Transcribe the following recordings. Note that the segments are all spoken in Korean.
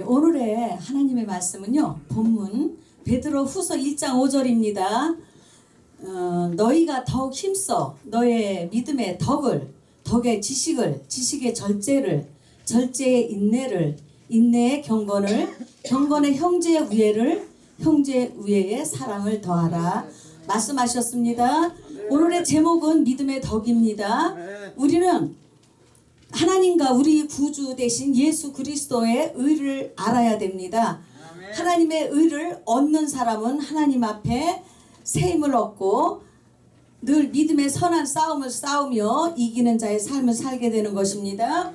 오늘의 하나님의 말씀은요, 본문 베드로 후서 1장 5절입니다. 너희가 더욱 힘써 너의 믿음의 덕의 지식을, 지식의 절제의 인내를, 인내의 경건의 형제의 우애를, 형제의 우애의 사랑을 더하라 말씀하셨습니다. 오늘의 제목은 믿음의 덕입니다. 우리는 하나님과 우리 구주 되신 예수 그리스도의 의를 알아야 됩니다. 하나님의 의를 얻는 사람은 하나님 앞에 새 힘을 얻고 늘 믿음의 선한 싸움을 싸우며 이기는 자의 삶을 살게 되는 것입니다.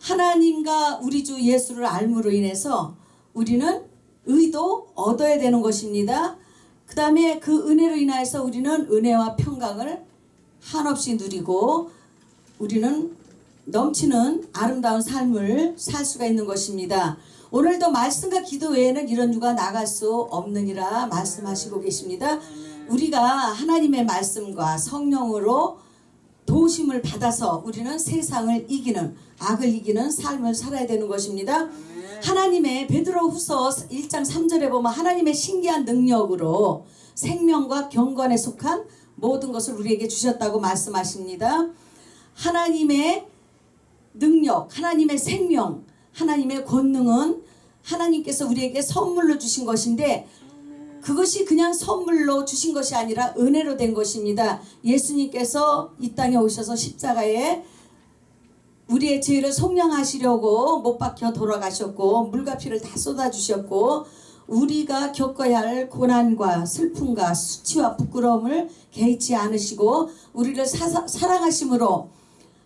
하나님과 우리 주 예수를 알므로 인해서 우리는 의도 얻어야 되는 것입니다. 그 다음에 그 은혜로 인하여서 우리는 은혜와 평강을 한없이 누리고 우리는 넘치는 아름다운 삶을 살 수가 있는 것입니다. 오늘도 말씀과 기도 외에는 이런 유가 나갈 수 없느니라 말씀하시고 계십니다. 우리가 하나님의 말씀과 성령으로 도우심을 받아서 우리는 세상을 이기는, 악을 이기는 삶을 살아야 되는 것입니다. 하나님의 베드로 후서 1장 3절에 보면 하나님의 신기한 능력으로 생명과 경건에 속한 모든 것을 우리에게 주셨다고 말씀하십니다. 하나님의 능력, 하나님의 생명, 하나님의 권능은 하나님께서 우리에게 선물로 주신 것인데 그것이 그냥 선물로 주신 것이 아니라 은혜로 된 것입니다. 예수님께서 이 땅에 오셔서 십자가에 우리의 죄를 속량하시려고 못 박혀 돌아가셨고 물과 피를 다 쏟아주셨고 우리가 겪어야 할 고난과 슬픔과 수치와 부끄러움을 개의치 않으시고 우리를 사랑하심으로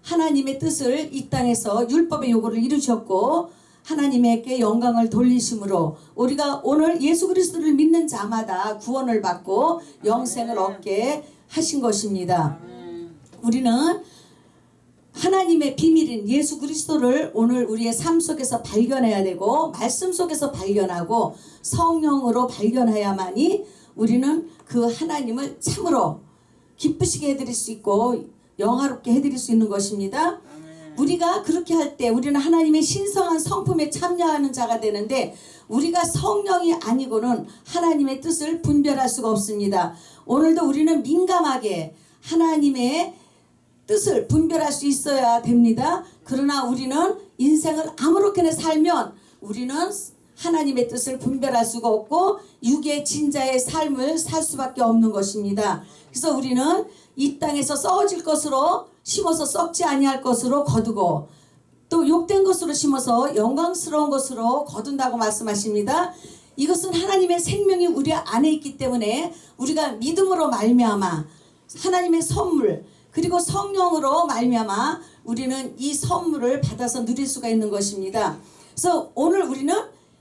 하나님의 뜻을 이 땅에서 율법의 요구를 이루셨고 하나님에게 영광을 돌리심으로 우리가 오늘 예수 그리스도를 믿는 자마다 구원을 받고 영생을 얻게 하신 것입니다. 우리는 하나님의 비밀인 예수 그리스도를 오늘 우리의 삶 속에서 발견해야 되고 말씀 속에서 발견하고 성령으로 발견해야만이 우리는 그 하나님을 참으로 기쁘시게 해드릴 수 있고 영화롭게 해드릴 수 있는 것입니다. 우리가 그렇게 할 때 우리는 하나님의 신성한 성품에 참여하는 자가 되는데 우리가 성령이 아니고는 하나님의 뜻을 분별할 수가 없습니다. 오늘도 우리는 민감하게 하나님의 뜻을 분별할 수 있어야 됩니다. 그러나 우리는 인생을 아무렇게나 살면 우리는 하나님의 뜻을 분별할 수가 없고 육의 진자의 삶을 살 수밖에 없는 것입니다. 그래서 우리는 이 땅에서 썩어질 것으로 심어서 썩지 아니할 것으로 거두고 또 욕된 것으로 심어서 영광스러운 것으로 거둔다고 말씀하십니다. 이것은 하나님의 생명이 우리 안에 있기 때문에 우리가 믿음으로 말미암아 하나님의 선물 그리고 성령으로 말미암아 우리는 이 선물을 받아서 누릴 수가 있는 것입니다. 그래서 오늘 우리는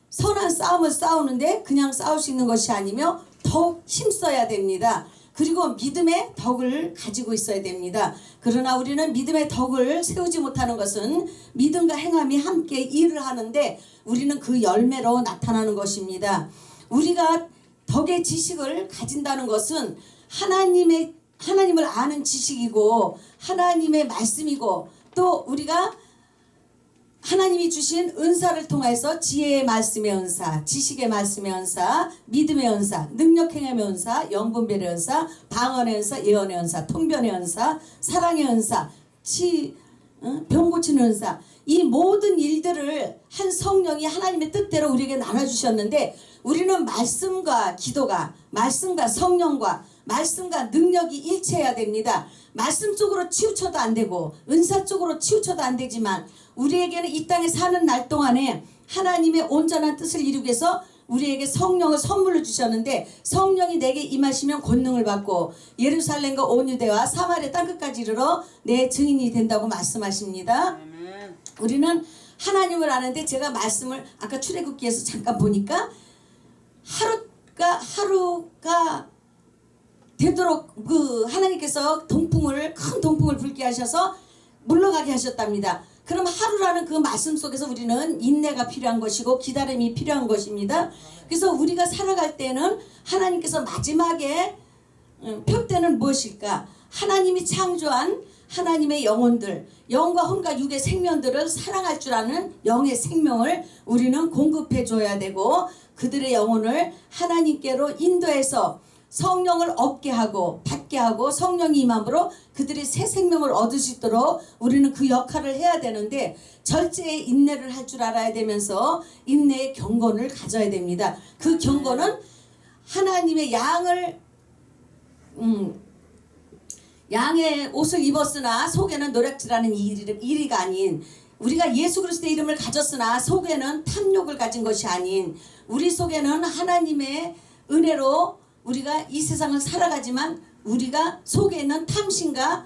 선한 싸움을 싸우는데 그냥 싸울 수 있는 것이 아니며 더욱 힘써야 됩니다. 그리고 믿음의 덕을 가지고 있어야 됩니다. 그러나 우리는 믿음의 덕을 세우지 못하는 것은 믿음과 행함이 함께 일을 하는데 우리는 그 열매로 나타나는 것입니다. 우리가 덕의 지식을 가진다는 것은 하나님을 아는 지식이고 하나님의 말씀이고 또 우리가 하나님이 주신 은사를 통해서 지혜의 말씀의 은사, 지식의 말씀의 은사, 믿음의 은사, 능력 행함의 은사, 영분별의 은사, 방언의 은사, 예언의 은사, 통변의 은사, 사랑의 은사, 병 고치는 은사 이 모든 일들을 한 성령이 하나님의 뜻대로 우리에게 나눠주셨는데 우리는 말씀과 기도가 말씀과 성령과 말씀과 능력이 일치해야 됩니다. 말씀 쪽으로 치우쳐도 안 되고 은사 쪽으로 치우쳐도 안 되지만 우리에게는 이 땅에 사는 날 동안에 하나님의 온전한 뜻을 이루기 위해서 우리에게 성령을 선물로 주셨는데 성령이 내게 임하시면 권능을 받고 예루살렘과 온 유대와 사마리아 땅끝까지 이르러 내 증인이 된다고 말씀하십니다. 우리는 하나님을 아는데 제가 말씀을 아까 출애굽기에서 잠깐 보니까 하루가 되도록 그 하나님께서 큰 동풍을 불게 하셔서 물러가게 하셨답니다. 그럼 하루라는 그 말씀 속에서 우리는 인내가 필요한 것이고 기다림이 필요한 것입니다. 그래서 우리가 살아갈 때는 하나님께서 마지막에 표대는 무엇일까? 하나님이 창조한 하나님의 영혼들, 영과 혼과 육의 생명들을 사랑할 줄 아는 영의 생명을 우리는 공급해 줘야 되고, 그들의 영혼을 하나님께로 인도해서 성령을 얻게 하고 받게 하고 성령이 임함으로 그들이 새 생명을 얻을 수 있도록 우리는 그 역할을 해야 되는데, 절제의 인내를 할 줄 알아야 되면서 인내의 경건을 가져야 됩니다. 그 경건은 하나님의 양의 옷을 입었으나 속에는 노략질하는 이리가 아닌, 우리가 예수 그리스도의 이름을 가졌으나 속에는 탐욕을 가진 것이 아닌, 우리 속에는 하나님의 은혜로 우리가 이 세상을 살아가지만 우리가 속에 있는 탐심과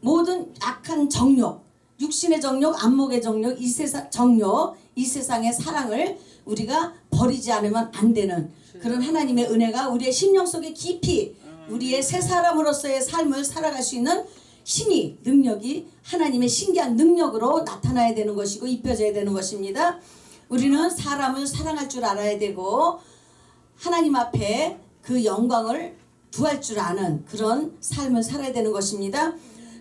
모든 악한 정욕, 육신의 정욕, 안목의 정욕, 이 세상의 사랑을 우리가 버리지 않으면 안 되는 그런 하나님의 은혜가 우리의 심령 속에 깊이 우리의 새 사람으로서의 삶을 살아갈 수 있는 힘이, 능력이 하나님의 신기한 능력으로 나타나야 되는 것이고 입혀져야 되는 것입니다. 우리는 사람을 사랑할 줄 알아야 되고 하나님 앞에 그 영광을 구할 줄 아는 그런 삶을 살아야 되는 것입니다.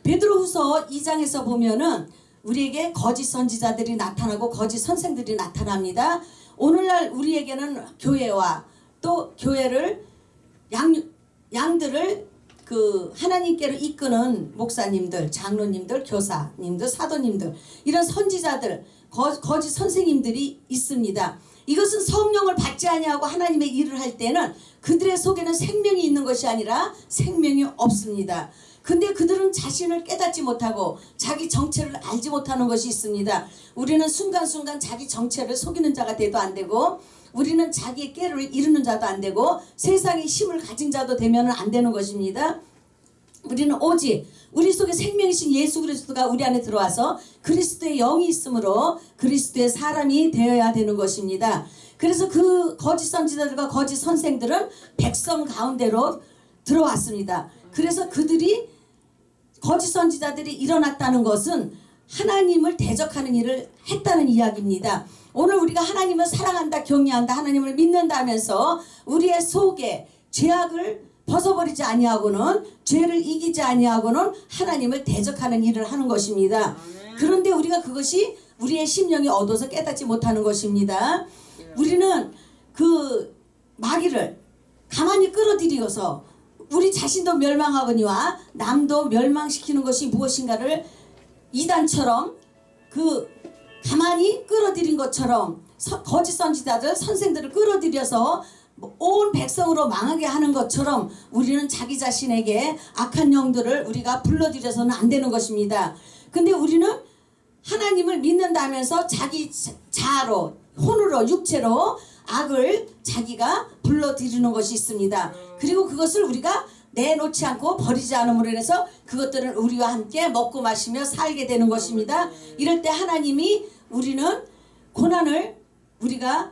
베드로후서 2장에서 보면은 우리에게 거짓 선지자들이 나타나고 거짓 선생들이 나타납니다. 오늘날 우리에게는 교회와 또 교회를 양들을 그 하나님께로 이끄는 목사님들, 장로님들, 교사님들, 사도님들, 이런 선지자들, 거짓 선생님들이 있습니다. 이것은 성령을 받지 아니하고 하나님의 일을 할 때는 그들의 속에는 생명이 있는 것이 아니라 생명이 없습니다. 근데 그들은 자신을 깨닫지 못하고 자기 정체를 알지 못하는 것이 있습니다. 우리는 순간순간 자기 정체를 속이는 자가 돼도 안 되고, 우리는 자기의 깨를 이루는 자도 안 되고, 세상의 힘을 가진 자도 되면 안 되는 것입니다. 우리는 오직 우리 속에 생명이신 예수 그리스도가 우리 안에 들어와서 그리스도의 영이 있으므로 그리스도의 사람이 되어야 되는 것입니다. 그래서 그 거짓 선지자들과 거짓 선생들은 백성 가운데로 들어왔습니다. 그래서 그들이 거짓 선지자들이 일어났다는 것은 하나님을 대적하는 일을 했다는 이야기입니다. 오늘 우리가 하나님을 사랑한다, 경외한다, 하나님을 믿는다 하면서 우리의 속에 죄악을 벗어버리지 아니하고는, 죄를 이기지 아니하고는 하나님을 대적하는 일을 하는 것입니다. 그런데 우리가 그것이 우리의 심령이 얻어서 깨닫지 못하는 것입니다. 우리는 그 마귀를 가만히 끌어들여서 우리 자신도 멸망하거니와 남도 멸망시키는 것이 무엇인가를 이단처럼 그 가만히 끌어들인 것처럼 거짓 선지자들, 선생들을 끌어들여서 온 백성으로 망하게 하는 것처럼 우리는 자기 자신에게 악한 영들을 우리가 불러들여서는 안 되는 것입니다. 근데 우리는 하나님을 믿는다면서 자기 자아로, 혼으로, 육체로 악을 자기가 불러들이는 것이 있습니다. 그리고 그것을 우리가 내놓지 않고 버리지 않음으로 인해서 그것들은 우리와 함께 먹고 마시며 살게 되는 것입니다. 이럴 때 하나님이 우리는 고난을 우리가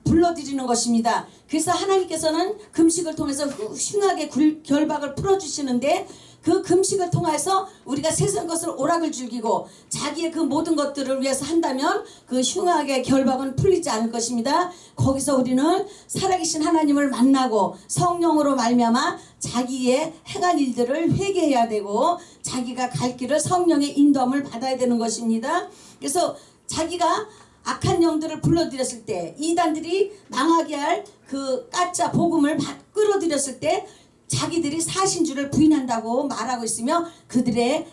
불러들이는 것입니다. 그래서 하나님께서는 금식을 통해서 흉하게 결박을 풀어주시는데, 그 금식을 통해서 우리가 세상 것을 오락을 즐기고 자기의 그 모든 것들을 위해서 한다면 그 흉하게 결박은 풀리지 않을 것입니다. 거기서 우리는 살아계신 하나님을 만나고 성령으로 말미암아 자기의 행한 일들을 회개해야 되고 자기가 갈 길을 성령의 인도함을 받아야 되는 것입니다. 그래서 자기가 악한 영들을 불러들였을 때, 이단들이 망하게 할 그 가짜 복음을 끌어들였을 때 자기들이 사신주를 부인한다고 말하고 있으며 그들의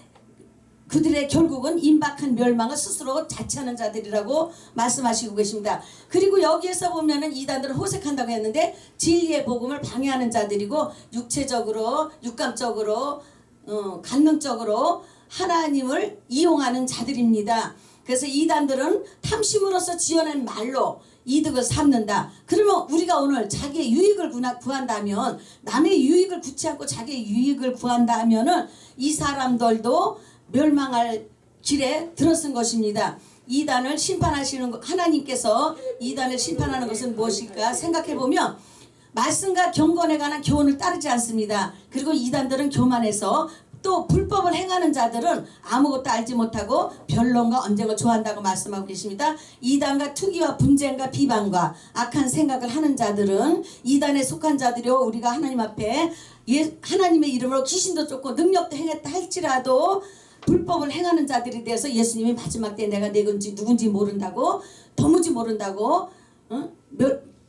결국은 임박한 멸망을 스스로 자처하는 자들이라고 말씀하시고 계십니다. 그리고 여기에서 보면은 이단들을 호색한다고 했는데 진리의 복음을 방해하는 자들이고 육체적으로, 육감적으로, 관능적으로 하나님을 이용하는 자들입니다. 그래서 이단들은 탐심으로서 지어낸 말로 이득을 삼는다. 그러면 우리가 오늘 자기의 유익을 구한다면, 남의 유익을 구치 않고 자기의 유익을 구한다 하면은 이 사람들도 멸망할 길에 들어선 것입니다. 이단을 심판하시는 하나님께서 이단을 심판하는 것은 무엇일까 생각해보면 말씀과 경건에 관한 교훈을 따르지 않습니다. 그리고 이단들은 교만해서 또 불법을 행하는 자들은 아무것도 알지 못하고 변론과 언쟁을 좋아한다고 말씀하고 계십니다. 이단과 투기와 분쟁과 비방과 악한 생각을 하는 자들은 이단에 속한 자들이요, 우리가 하나님 앞에 하나님의 이름으로 귀신도 쫓고 능력도 행했다 할지라도 불법을 행하는 자들이 돼서 예수님이 마지막 때 내가 누군지 모른다고, 도무지 모른다고,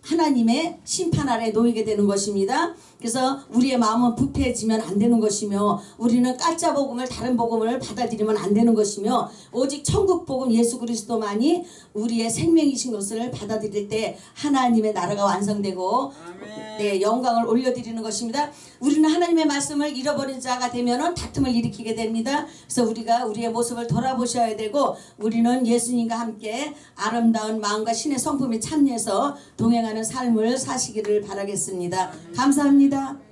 하나님의 심판 아래 놓이게 되는 것입니다. 그래서 우리의 마음은 부패해지면 안 되는 것이며, 우리는 가짜 복음을, 다른 복음을 받아들이면 안 되는 것이며, 오직 천국 복음 예수 그리스도만이 우리의 생명이신 것을 받아들일 때 하나님의 나라가 완성되고 네, 영광을 올려드리는 것입니다. 우리는 하나님의 말씀을 잃어버린 자가 되면은 다툼을 일으키게 됩니다. 그래서 우리가 우리의 모습을 돌아보셔야 되고, 우리는 예수님과 함께 아름다운 마음과 신의 성품에 참여해서 동행하는 삶을 사시기를 바라겠습니다. 감사합니다.